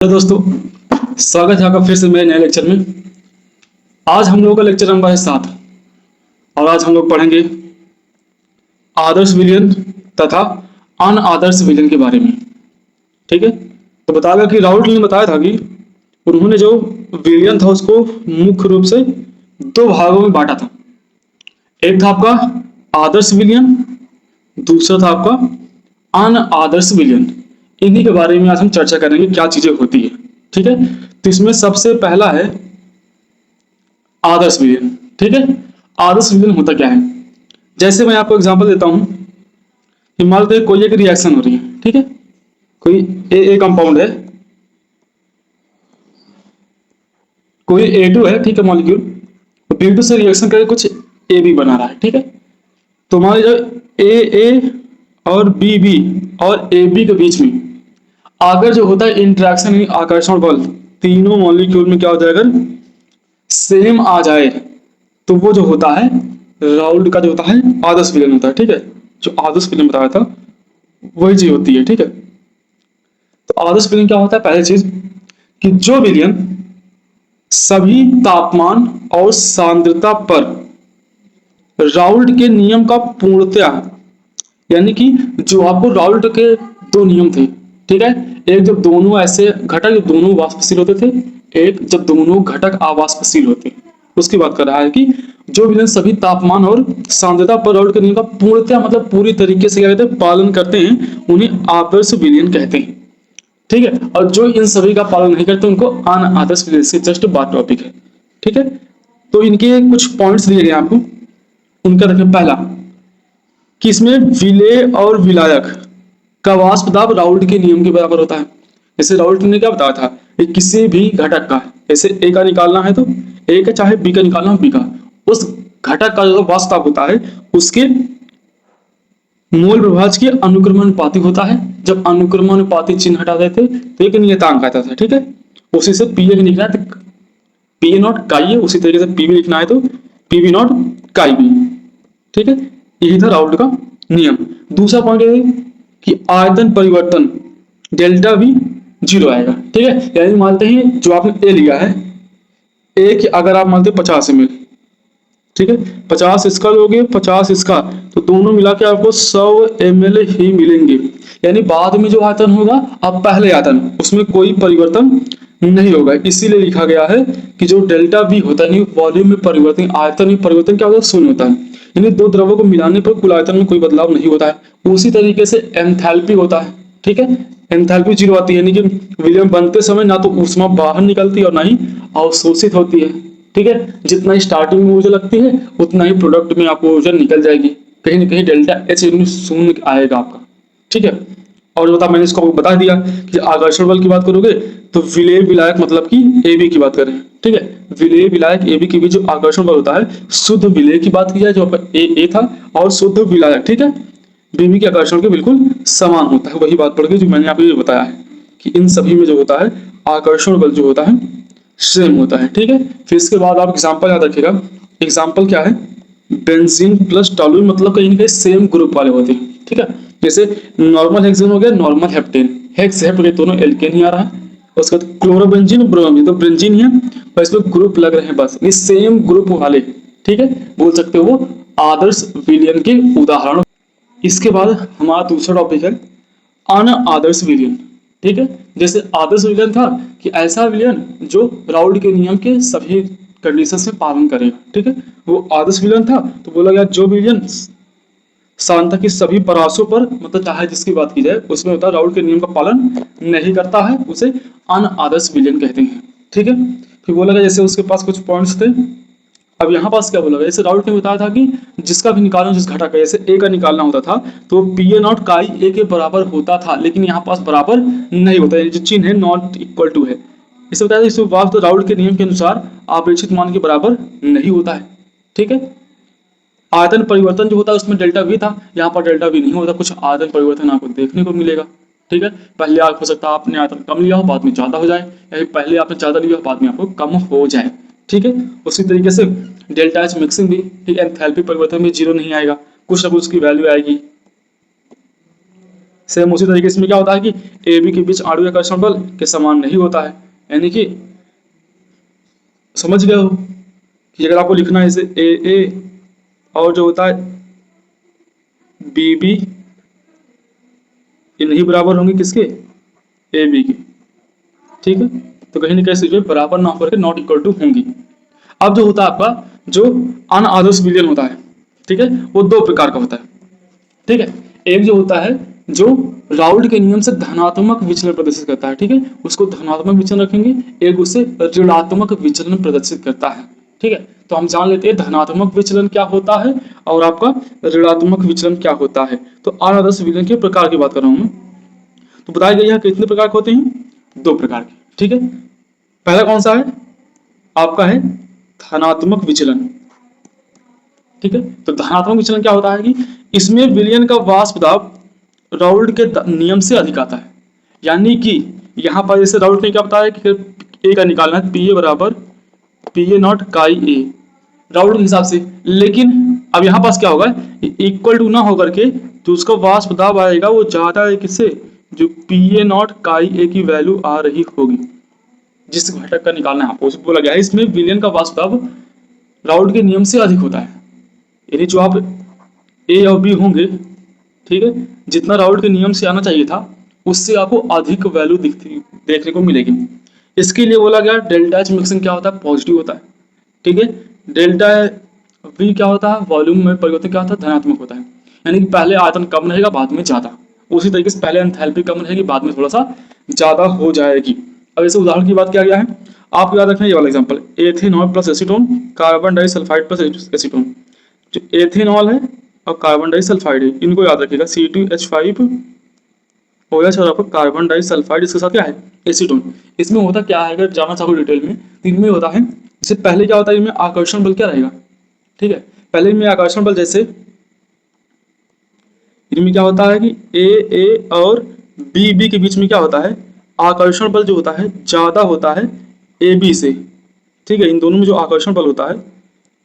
Hello दोस्तों, स्वागत है आपका फिर से मेरे नए लेक्चर में। आज हम लोगों का लेक्चर नंबर है 7 और आज हम लोग पढ़ेंगे आदर्श विलयन तथा अनादर्श विलयन के बारे में। ठीक है, तो बताया कि राउल्ट ने बताया था कि उन्होंने जो विलयन था उसको मुख्य रूप से दो भागों में बांटा था। एक था आपका आदर्श विलयन, दूसरा था आपका अनादर्श विलयन। इन्हीं के बारे में आज हम चर्चा करेंगे, क्या चीजें होती है। ठीक है, तो इसमें सबसे पहला है आदर्श विलयन। ठीक है, आदर्श विलयन होता क्या है? जैसे मैं आपको एग्जांपल देता हूं कि मान लो कोई एक रिएक्शन हो रही है। ठीक है, कोई ए कंपाउंड है, कोई A2 है, ठीक है, मॉलिक्यूल B2 से रिएक्शन करके कुछ AB बना रहा है। ठीक है, तो मान लीजिए ए और बी और AB के बीच में अगर जो होता है इंटरेक्शन, आकर्षण बल तीनों मॉलिक्यूल में क्या हो जाएगा, सेम आ जाए, तो वो जो होता है राउल्ट का जो होता है आदर्श विलयन होता है। ठीक है, जो आदर्श विलयन बताया था वही चीज होती है। ठीक है, तो आदर्श विलयन क्या होता है? पहली चीज कि जो विलयन सभी तापमान और सांद्रता पर राउल्ट के नियम का पूर्णतया, यानी कि जो आपको राउल्ट के दो नियम थे। ठीक है, एक जब दोनों ऐसे घटक जब दोनों वाष्पशील होते थे, एक जब दोनों घटक अवाष्पशील होते, उसकी बात कर रहा है कि जो विलयन सभी तापमान और सांद्रता पर राउल्ट के नियम का पूर्णतया मतलब पूरी तरीके से क्या कहते हैं, पालन करते हैं, उन्हें आदर्श विलयन कहते हैं। ठीक है, और जो इन सभी का पालन नहीं करते उनको अनादर्श विलयन से जस्ट बात टॉपिक है। ठीक है, तो इनके कुछ पॉइंट्स दिए गए आपको, उनका देखें। पहला कि इसमें विलेय और विलायक का वाष्प दाब राउल्ट के नियम के बराबर होता है। जैसे राउल्ट ने क्या बताया था कि किसी भी घटक का, जैसे ए का निकालना है तो ए का, चाहे बी का निकालना हो बी का, उस घटक का जो वाष्प दाब होता है उसके मोल प्रभाज के अनुक्रमानुपाती होता है। जब अनुक्रमानुपाती चिन्ह हटा देते तो एक नियतांक आता था। ठीक है, उसी से पी ए निकला है, पी ए नॉट काई है, उसी तरीके से पी बी लिखना है तो पी बी नॉट काई बी। ठीक है, यही था राउल्ट का नियम। दूसरा पॉइंट है कि आयतन परिवर्तन डेल्टा भी जीरो आएगा। ठीक है, यानी मानते हैं जो आपने ए लिया है, ए की अगर आप मानते हैं 50 ml, ठीक है, 50 इसका लोगे 50 इसका, तो दोनों मिला के आपको 100 ml ही मिलेंगे। यानी बाद में जो आयतन होगा अब पहले आयतन उसमें कोई परिवर्तन नहीं होगा। इसीलिए लिखा गया है कि जो डेल्टा बी होता है, वॉल्यूम में परिवर्तन, आयतन में परिवर्तन क्या होता है, शून्य होता है। यानी दो द्रव्यों को मिलाने पर कुल आयतन में कोई बदलाव नहीं होता है। उसी तरीके से एंथैल्पी होता है। ठीक है, एंथैल्पी जीरो आती है, यानी कि विलयन बनते समय ना तो ऊष्मा बाहर निकलती और ना ही अवशोषित होती है। ठीक है, जितना ही स्टार्टिंग में ऊर्जा लगती है उतना ही प्रोडक्ट में आपको ऊर्जा निकल जाएगी। कहीं ना कहीं डेल्टा एच शून्य आएगा आपका। ठीक है, और बता, मैंने इसको बता दिया कि आकर्षण बल की बात करोगे तो विलेय विलायक मतलब कि ए बी की बात करें। ठीक है, विलेय विलायक ए बी के बीच जो आकर्षण बल होता है, शुद्ध विलेय की बात की जाए जो आपका ए था, और शुद्ध विलायक, ठीक है, बीबी के आकर्षण के बिल्कुल समान होता है। वही बात पड़ गई जो मैंने आपको ये बताया है कि इन सभी में जो होता है आकर्षण बल जो होता है सेम होता है। ठीक है, फिर इसके बाद आप एग्जाम्पल याद रखिएगा। एग्जाम्पल क्या है, बेंजीन प्लस टॉलुइन, मतलब कहीं ना कहीं सेम ग्रुप वाले होते हैं। ठीक है, जैसे नॉर्मल हेक्सेन हो गया, नॉर्मल हेप्टेन, हेक्स हेप्ट के दोनों एल्केन ही आ रहा है। उसके बाद क्लोरोबेंजीन ब्रोमीन, तो बेंजीन ही है और इसमें ग्रुप लग रहे हैं बस, ये सेम ग्रुप वाले। ठीक है, बोल सकते हो वो आदर्श विलयन के उदाहरण। इसके बाद हमारा दूसरा टॉपिक है अनादर्श विलयन। ठीक है, जैसे आदर्श विलयन था कि ऐसा विलयन जो राउल्ट के नियम के सभी कंडीशंस में पालन करेगा। ठीक है, वो आदर्श विलयन था। तो बोला गया जो विलयन सांता की सभी परासों पर, मतलब चाहे जिसकी बात की जाए उसमें होता है राउल्ट के नियम का पालन नहीं करता है, उसे अनादर्श विलयन कहते हैं। ठीक है, फिर बोला गया जैसे उसके पास कुछ पॉइंट्स थे। अब यहाँ पास क्या बोला गया, जैसे राउल्ट ने बताया था कि जिसका भी निकालना, जिस घटक का, जैसे ए का निकालना होता था तो पी ए नॉट काई ए के बराबर होता था, लेकिन यहाँ पास बराबर नहीं होता है, जो चिन्ह है नॉट इक्वल टू है। इसे बताया इस वास्तव राउल्ट के नियम के अनुसार अपेक्षित मान के बराबर नहीं होता है। ठीक है, आयतन परिवर्तन जो होता है उसमें डेल्टा वी था, यहाँ पर डेल्टा वी नहीं होता, कुछ आयतन परिवर्तन आपको देखने को मिलेगा। ठीक है, पहले आप हो सकता है आपने आयतन कम लिया हो बाद में ज्यादा हो जाए, या पहले आपने ज्यादा लिया हो बाद में आपको कम हो जाए। ठीक है, उसी तरीके से डेल्टा एच मिक्सिंग भी, ठीक है, एंथैल्पी परिवर्तन भी जीरो नहीं आएगा, कुछ ना कुछ की वैल्यू आएगी। सेम उसी तरीके से इसमें क्या होता है कि ए बी के बीच आणविक आकर्षण बल के समान नहीं होता है, यानी कि समझ गए हो कि अगर आपको लिखना है जैसे ए और जो होता है बी बी, ये नहीं बराबर होंगे किसके, ए बी के, ठीक है। तो कहीं ना कहीं चीजें बराबर ना होकर के नॉट इक्वल टू होंगी। अब जो होता है आपका जो अनआदर्श विलयन होता है, ठीक है, वो दो प्रकार का होता है, ठीक है। एक जो होता है जो राउल्ट के नियम से धनात्मक विचलन प्रदर्शित करता है, ठीक है, उसको धनात्मक विचलन रखेंगे। एक उससे ऋणात्मक विचलन प्रदर्शित करता है, ठीक है। तो हम जान लेते हैं धनात्मक विचलन क्या होता है और आपका ऋणात्मक विचलन क्या होता है। तो अनादर्श विलयन के प्रकार की बात कर रहा हूं मैं। तो बताया गया कितने प्रकार के होते हैं, दो प्रकार के, ठीक है। पहला कौन सा है आपका है धनात्मक विचलन, ठीक है। तो धनात्मक विचलन क्या होता है कि इसमें विलयन का वाष्प दाब राउल्ट के नियम से अधिक आता है, यानी कि यहां पर जैसे राउल्ट ने क्या बताया कि ए का निकालना है पी ए बराबर पी ए नॉट काई ए राउल्ट के हिसाब से, लेकिन अब यहां पास क्या होगा इक्वल टू ना होकर के तो उसका वाष्प दाब आएगा वो ज्यादा है किससे, जो पी ए नॉट काई ए की वैल्यू आ रही होगी, जिस घटक का निकालना है आपको बोला गया है इसमें विलयन का वाष्प दाब राउल्ट के नियम से अधिक होता है। यानी जो आप ए और बी होंगे, ठीक है, जितना राउल्ट के नियम से आना चाहिए था उससे आपको अधिक वैल्यू देखने को मिलेगी। इसके लिए बोला गया डेल्टा एच मिक्सिंग क्या होता है, पॉजिटिव होता है, ठीक है। डेल्टा वी क्या होता है, वॉल्यूम में परिवर्तन क्या होता है, धनात्मक होता है, यानी कि पहले आयतन कम रहेगा बाद में ज्यादा। उसी तरीके से पहले एंथैल्पी कम रहेगी बाद में थोड़ा सा ज्यादा हो जाएगी। अब ऐसे उदाहरण की बात किया गया है, आपको याद रखना ये वाला example, ethanol plus acetone, carbon disulphide plus acetone. जो एथेनॉल है और कार्बन डाइसल्फाइड है इनको याद रखिएगा C2H5 OH और आपका कार्बन डाइसल्फाइड इसके साथ क्या है एसीटोन। इसमें होता क्या है अगर जाना चाहो डिटेल में तो इनमें होता है, इससे पहले क्या होता है इनमें आकर्षण बल क्या रहेगा, ठीक है। पहले इनमें आकर्षण बल जैसे इनमें क्या होता है कि ए और बी के बीच में क्या होता है आकर्षण बल जो होता है ज्यादा होता है ए बी से, ठीक है। इन दोनों में जो आकर्षण बल होता है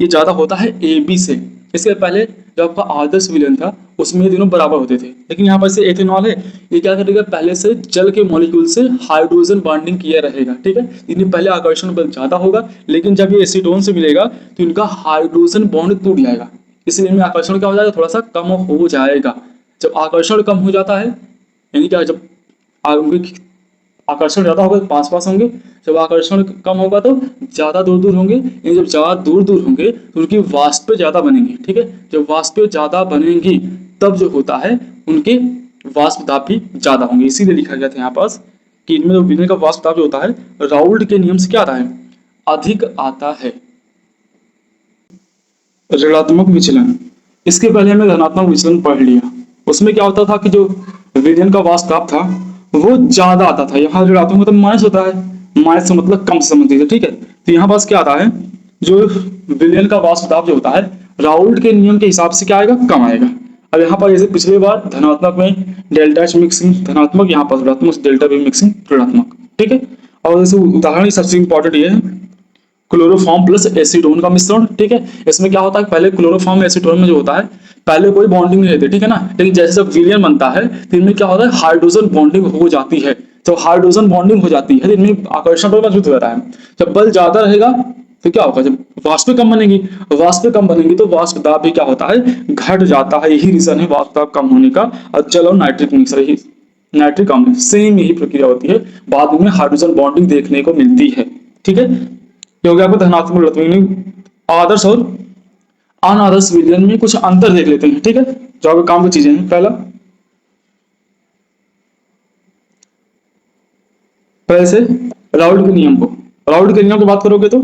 ये ज्यादा होता है ए बी से। इसके पहले जो आपका आदर्श विलयन था उसमें ये दोनों बराबर होते थे, लेकिन यहाँ पर से एथेनॉल है ये क्या करेगा पहले से जल के मॉलिक्यूल से हाइड्रोजन बॉन्डिंग किया रहेगा, ठीक है। इनमें पहले आकर्षण बल ज्यादा होगा, लेकिन जब ये एसीटोन से मिलेगा तो इनका हाइड्रोजन बॉन्ड टूट जाएगा, इसलिए इनमें आकर्षण क्या हो जाएगा थोड़ा सा कम हो जाएगा। जब आकर्षण कम हो जाता है यानी क्या जब उनके आकर्षण ज्यादा होगा तो पास पास होंगे, जब आकर्षण कम होगा तो ज्यादा दूर दूर होंगे, यानी जब ज्यादा दूर दूर होंगे तो उनकी वाष्पें ज्यादा बनेंगी, ठीक है। जब वाष्पें ज्यादा बनेंगी तब जो होता है उनके वाष्प दाब भी ज्यादा होंगे, इसीलिए लिखा गया था यहाँ पास कि इनमें जो विलयन का वाष्प दाब जो होता है राउल्ट के नियम से क्या आता है अधिक आता है। ऋणात्मक विचलन, इसके पहले हमने धनात्मक विचलन पढ़ लिया, उसमें क्या होता था कि जो विलयन का वाष्प दाब था वो ज्यादा आता था, यहाँ ऋणात्मक मतलब माइनस होता है, माइनस से मतलब कम से संबंधित है, ठीक है। तो यहाँ पास क्या आता है जो विलयन का वाष्प दाब जो होता है राउल्ट के नियम के हिसाब से क्या आएगा कम आएगा। अब यहाँ पर जैसे पिछली बार धनात्मक में डेल्टा एच मिक्सिंग धनात्मक, यहाँ पर ऋणात्मक डेल्टा बी मिक्सिंग ऋणात्मक, ठीक है। और जैसे उदाहरण सबसे इंपॉर्टेंट ये है क्लोरोफॉर्म प्लस एसीटोन का मिश्रण, ठीक है। इसमें क्या होता है पहले क्लोरोफॉर्म एसीटोन में जो होता है पहले कोई बॉन्डिंग नहीं रहती, ठीक है ना, लेकिन जैसे जब विलयन बनता है तो इनमें क्या होता है हाइड्रोजन बॉन्डिंग हो जाती है। जब हाइड्रोजन बॉन्डिंग हो जाती है तो इनमें आकर्षण बल मजबूत हो जाता है। जब बल ज्यादा रहेगा तो क्या होगा जब वाष्पें कम बनेंगी, वाष्पें कम बनेंगी तो वाष्प दाब भी क्या होता है घट जाता है, यही रीजन है वाष्प दाब कम होने का। और जल और नाइट्रिक मिक्सर ही नाइट्रिक अम्ल सेम यही प्रक्रिया होती है, बाद में हाइड्रोजन बॉन्डिंग देखने को मिलती है, ठीक है। क्योंकि आपको धनात्मक ऋणात्मक आदर्श और अनादर्श विलयन में कुछ अंतर देख लेते हैं, ठीक है, जो आपके काम की चीजें हैं। पहले से राउल्ट के नियम को, राउल्ट के नियम की बात करोगे तो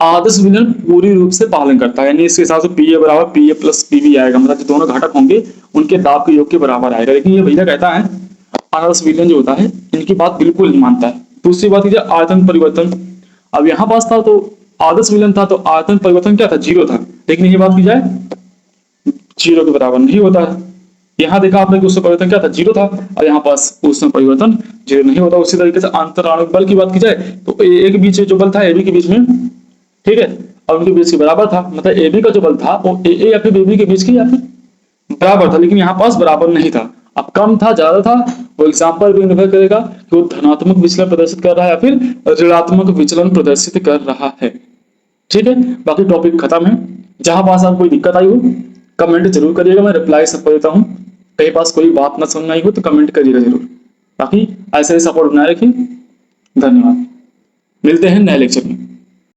आदर्श विलयन पूरी रूप से पालन करता है, यानी इसके हिसाब से पी ए बराबर P A plus P B आएगा, मतलब जो दोनों घटक होंगे उनके दाब के योग के बराबर आएगा। लेकिन ये भैया कहता है आदर्श विलयन जो होता है इनकी बात बिल्कुल नहीं मानता है। दूसरी बात कीजिए आयतन परिवर्तन, अब यहाँ पास था तो आदर्श विलयन था तो आयतन परिवर्तन क्या था जीरो था, लेकिन ये बात की जाए जीरो के बराबर नहीं होता है। यहाँ देखा आपने कि उसमें परिवर्तन क्या था जीरो था और यहाँ पास उसमें परिवर्तन जीरो नहीं होता। उसी तरीके से अंतराणु बल की बात की जाए तो ए के बीच जो बल था ए बी के बीच में, ठीक है, और उनके बीच के बराबर था, मतलब ए बी का जो बल था वो ए या फिर बी के बीच की या फिर बराबर था, लेकिन यहाँ पास बराबर नहीं था। अब कम था ज्यादा था, वो एग्जाम्पल भी निर्भर करेगा कि वो धनात्मक विचलन प्रदर्शित कर रहा है या फिर ऋणात्मक विचलन प्रदर्शित कर रहा है। ठीक है, बाकी टॉपिक खत्म है। जहां पास आपको कोई दिक्कत आई हो कमेंट जरूर करिएगा, मैं रिप्लाई सबको देता हूँ। कहीं पास कोई बात ना समझ में आई हो तो कमेंट करिएगा जरूर। बाकी ऐसे ही सपोर्ट बनाए रखिए। धन्यवाद, मिलते हैं नए लेक्चर में।